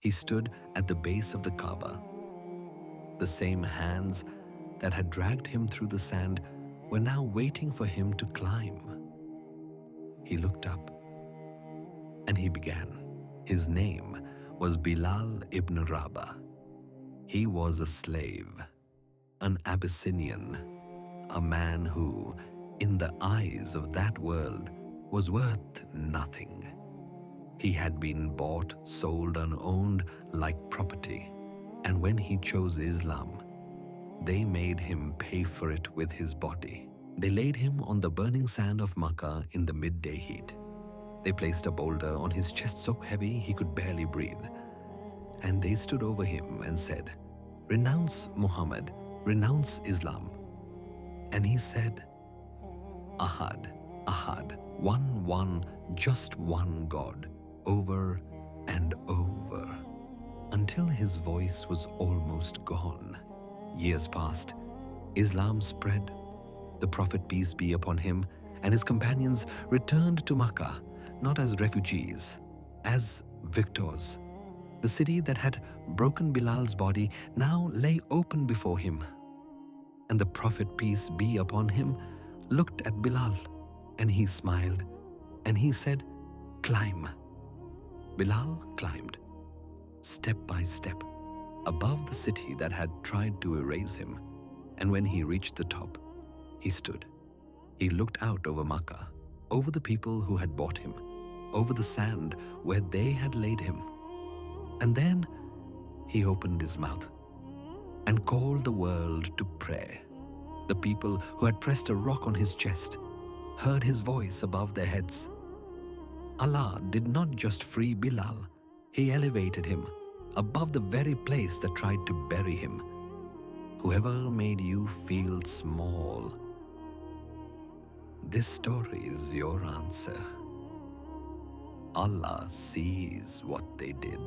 He stood at the base of the Kaaba. The same hands that had dragged him through the sand were now waiting for him to climb. He looked up and he began. His name was Bilal ibn Rabah. He was a slave, an Abyssinian, a man who, in the eyes of that world, was worth nothing. He had been bought, sold, and owned like property, and when he chose Islam, they made him pay for it with his body. They laid him on the burning sand of Makkah in the midday heat. They placed a boulder on his chest so heavy he could barely breathe. And they stood over him and said, "Renounce Muhammad, renounce Islam." And he said, "Ahad, Ahad, one, just one God," over and over, until his voice was almost gone. Years passed. Islam spread. The Prophet, peace be upon him, and his companions returned to Makkah, not as refugees, as victors. The city that had broken Bilal's body now lay open before him. And the Prophet, peace be upon him, looked at Bilal, and he smiled, and he said, "Climb." Bilal climbed, step by step, above the city that had tried to erase him. And when he reached the top, he stood. He looked out over Makkah, over the people who had bought him, over the sand where they had laid him. And then he opened his mouth and called the world to prayer. The people who had pressed a rock on his chest heard his voice above their heads. Allah did not just free Bilal, He elevated him above the very place that tried to bury him. Whoever made you feel small, this story is your answer. Allah sees what they did.